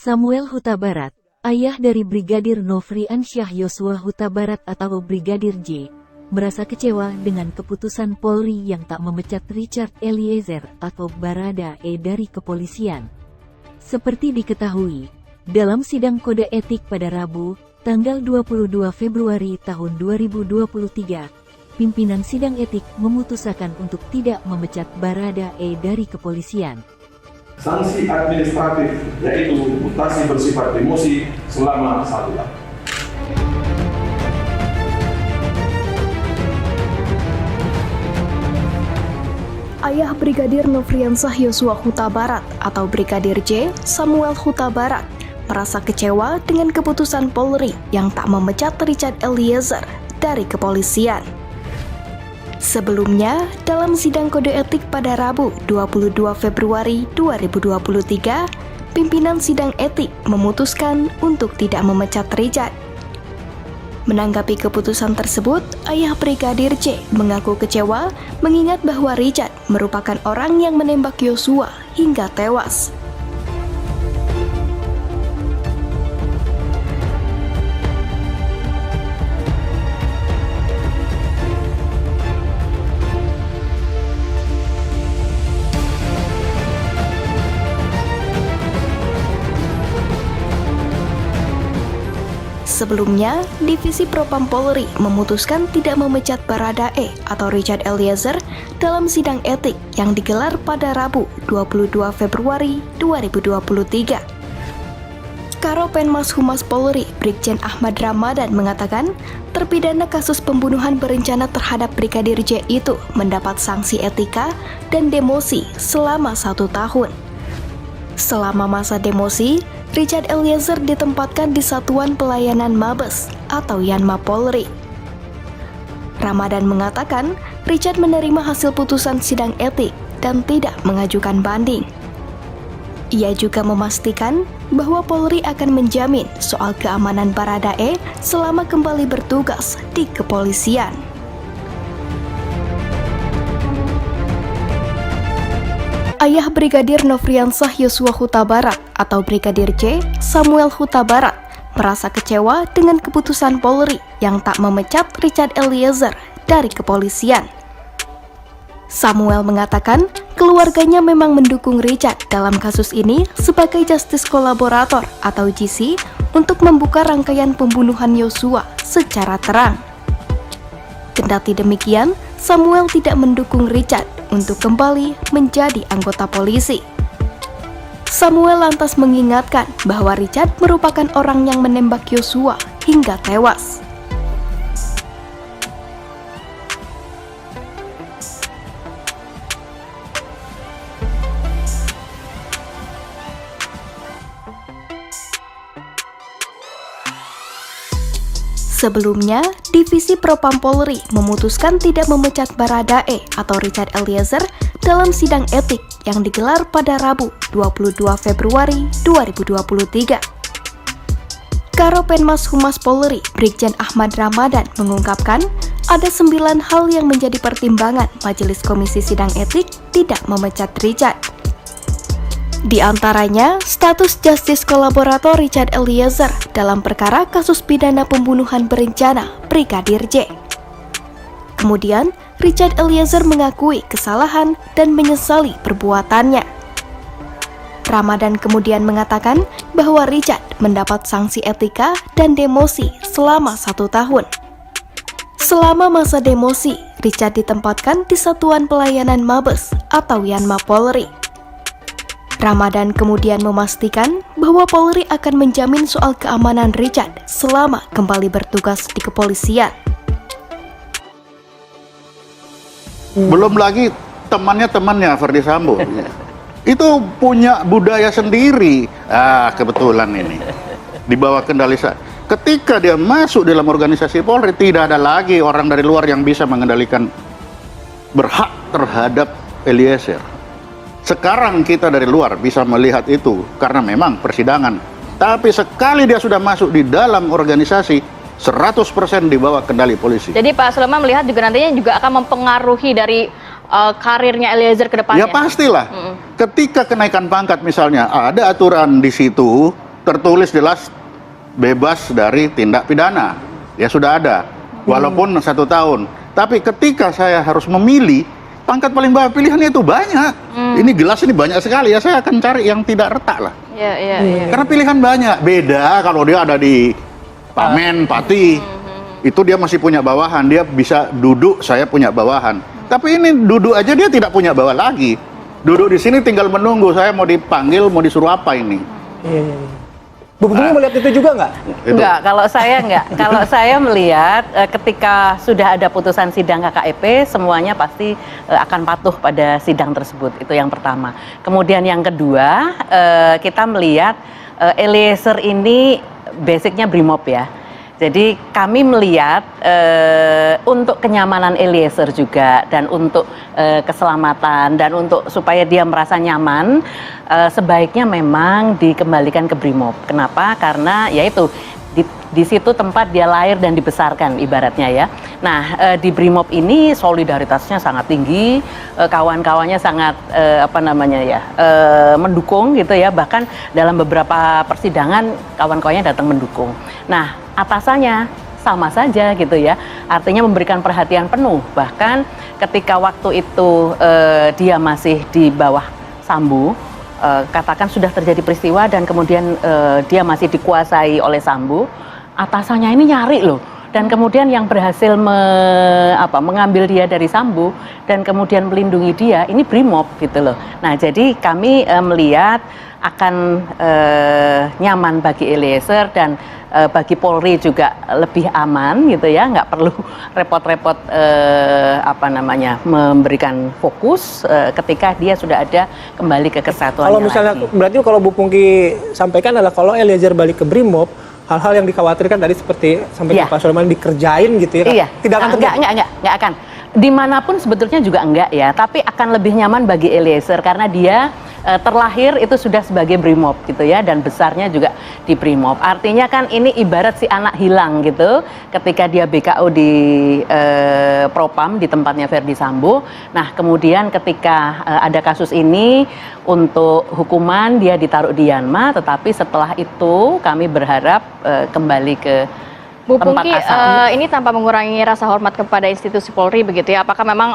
Samuel Huta Barat, ayah dari Brigadir Nofriansyah Yosua Huta Barat atau Brigadir J, merasa kecewa dengan keputusan Polri yang tak memecat Richard Eliezer atau Baradae dari kepolisian. Seperti diketahui, dalam sidang kode etik pada Rabu, tanggal 22 Februari tahun 2023, pimpinan sidang etik memutuskan untuk tidak memecat Baradae dari kepolisian. Sanksi administratif yaitu mutasi bersifat demosi selama 1 tahun. Ayah Brigadir Nofriansyah Yosua Huta Barat atau Brigadir J, Samuel Huta Barat, merasa kecewa dengan keputusan Polri yang tak memecat Richard Eliezer dari kepolisian. Sebelumnya, dalam sidang kode etik pada Rabu 22 Februari 2023, pimpinan sidang etik memutuskan untuk tidak memecat Richard. Menanggapi keputusan tersebut, ayah Brigadir J mengaku kecewa mengingat bahwa Richard merupakan orang yang menembak Yosua hingga tewas. Sebelumnya, Divisi Propam Polri memutuskan tidak memecat Baradae atau Richard Eliezer dalam sidang etik yang digelar pada Rabu 22 Februari 2023. Karopenmas Humas Polri, Brigjen Ahmad Ramadan mengatakan, terpidana kasus pembunuhan berencana terhadap Brigadir J itu mendapat sanksi etika dan demosi selama 1 tahun. Selama masa demosi, Richard Eliezer ditempatkan di Satuan Pelayanan Mabes atau Yanma Polri. Ramadan mengatakan, Richard menerima hasil putusan sidang etik dan tidak mengajukan banding. Ia juga memastikan bahwa Polri akan menjamin soal keamanan Baradae selama kembali bertugas di kepolisian. Ayah Brigadir Nofriansyah Yosua Huta Barat atau Brigadir J, Samuel Huta Barat, merasa kecewa dengan keputusan Polri yang tak memecat Richard Eliezer dari kepolisian. Samuel mengatakan keluarganya memang mendukung Richard dalam kasus ini sebagai justice kolaborator atau JC untuk membuka rangkaian pembunuhan Yosua secara terang. Kendati demikian, Samuel tidak mendukung Richard untuk kembali menjadi anggota polisi. Samuel lantas mengingatkan bahwa Richard merupakan orang yang menembak Yosua hingga tewas. Sebelumnya, Divisi Propam Polri memutuskan tidak memecat Baradae atau Richard Eliezer dalam sidang etik yang digelar pada Rabu 22 Februari 2023. Karopenmas Humas Polri, Brigjen Ahmad Ramadan mengungkapkan ada 9 hal yang menjadi pertimbangan Majelis Komisi Sidang Etik tidak memecat Richard. Di antaranya, status justice kolaborator Richard Eliezer dalam perkara kasus pidana pembunuhan berencana Brigadir J. Kemudian, Richard Eliezer mengakui kesalahan dan menyesali perbuatannya. Ramadan kemudian mengatakan bahwa Richard mendapat sanksi etika dan demosi selama 1 tahun. Selama masa demosi, Richard ditempatkan di Satuan Pelayanan Mabes atau Yanma Polri. Ramadan kemudian memastikan bahwa Polri akan menjamin soal keamanan Richard selama kembali bertugas di kepolisian. Belum lagi temannya Ferdy Sambo. Itu punya budaya sendiri. Kebetulan ini dibawa kendali. Ketika dia masuk dalam organisasi Polri, tidak ada lagi orang dari luar yang bisa mengendalikan berhak terhadap Eliezer. Sekarang kita dari luar bisa melihat itu karena memang persidangan. Tapi sekali dia sudah masuk di dalam organisasi, 100% di bawah kendali polisi. Jadi Pak Sulaiman melihat juga nantinya juga akan mempengaruhi dari karirnya Eliezer ke depannya? Ya pastilah. Ketika kenaikan pangkat misalnya, ada aturan di situ tertulis jelas bebas dari tindak pidana. Ya sudah ada, walaupun 1 tahun. Tapi ketika saya harus memilih, pangkat paling bawah pilihannya itu banyak. Ini gelas ini banyak sekali ya, saya akan cari yang tidak retak lah. Iya. Karena pilihan banyak. Beda kalau dia ada di Pamen, Pati, itu dia masih punya bawahan, dia bisa duduk, saya punya bawahan. Tapi ini duduk aja dia tidak punya bawah lagi. Duduk di sini tinggal menunggu, saya mau dipanggil, mau disuruh apa ini. Bu Putri melihat itu juga nggak? Enggak, kalau saya enggak. Kalau saya melihat ketika sudah ada putusan sidang KKEP, semuanya pasti akan patuh pada sidang tersebut. Itu yang pertama. Kemudian yang kedua, kita melihat Eliezer ini basicnya Brimob ya. Jadi kami melihat untuk kenyamanan Eliezer juga dan untuk keselamatan dan untuk supaya dia merasa nyaman, sebaiknya memang dikembalikan ke Brimob. Kenapa? Karena yaitu di situ tempat dia lahir dan dibesarkan ibaratnya ya. Nah di Brimob ini solidaritasnya sangat tinggi, kawan-kawannya sangat mendukung gitu ya. Bahkan dalam beberapa persidangan kawan-kawannya datang mendukung. Nah atasannya sama saja gitu ya, artinya memberikan perhatian penuh. Bahkan ketika waktu itu dia masih di bawah Sambo, katakan sudah terjadi peristiwa dan kemudian dia masih dikuasai oleh Sambo, atasannya ini nyari loh. Dan kemudian yang berhasil mengambil dia dari Sambo dan kemudian melindungi dia, ini Brimob gitu loh. Nah jadi kami melihat akan nyaman bagi Eliezer dan bagi Polri juga lebih aman gitu ya, nggak perlu repot-repot memberikan fokus ketika dia sudah ada kembali ke kesatuannya. Kalau misalnya lagi. berarti kalau Bu Pungki sampaikan adalah kalau Eliezer balik ke Brimob, hal-hal yang dikhawatirkan tadi seperti sampai Pak Sulaiman dikerjain gitu ya, iya. tidak akan terjadi. Enggak akan. Dimanapun sebetulnya juga enggak ya, tapi akan lebih nyaman bagi Eliezer karena dia terlahir itu sudah sebagai Brimob gitu ya, dan besarnya juga di Brimob. Artinya kan ini ibarat si anak hilang gitu ketika dia BKO di Propam di tempatnya Verdi Sambo. Nah kemudian ketika ada kasus ini untuk hukuman dia ditaruh di Yanma, tetapi setelah itu kami berharap kembali ke Bu tempat Pungki, asal. ini tanpa mengurangi rasa hormat kepada institusi Polri begitu ya, apakah memang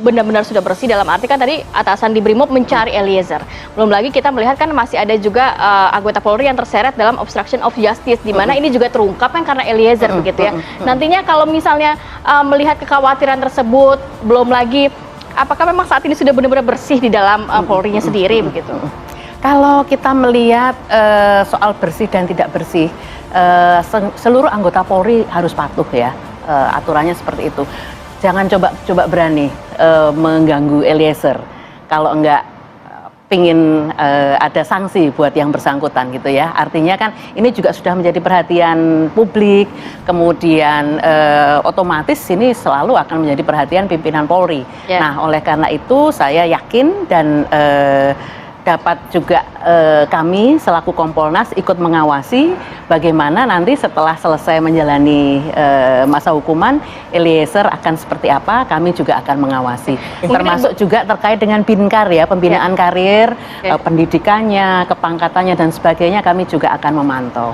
benar-benar sudah bersih, dalam arti kan tadi atasan di Brimob mencari Eliezer. Belum lagi kita melihat kan masih ada juga anggota Polri yang terseret dalam obstruction of justice, di mana ini juga terungkap kan karena Eliezer begitu ya. Nantinya kalau misalnya melihat kekhawatiran tersebut, belum lagi apakah memang saat ini sudah benar-benar bersih di dalam Polri-nya sendiri begitu? Kalau kita melihat soal bersih dan tidak bersih, seluruh anggota Polri harus patuh ya, aturannya seperti itu. Jangan coba berani mengganggu Eliezer kalau enggak pingin ada sanksi buat yang bersangkutan gitu ya. Artinya kan ini juga sudah menjadi perhatian publik, kemudian otomatis ini selalu akan menjadi perhatian pimpinan Polri. Nah oleh karena itu saya yakin dan dapat juga kami selaku Kompolnas ikut mengawasi bagaimana nanti setelah selesai menjalani masa hukuman Eliezer akan seperti apa, kami juga akan mengawasi. Termasuk juga terkait dengan Binkar ya, pembinaan karir, pendidikannya, kepangkatannya dan sebagainya kami juga akan memantau.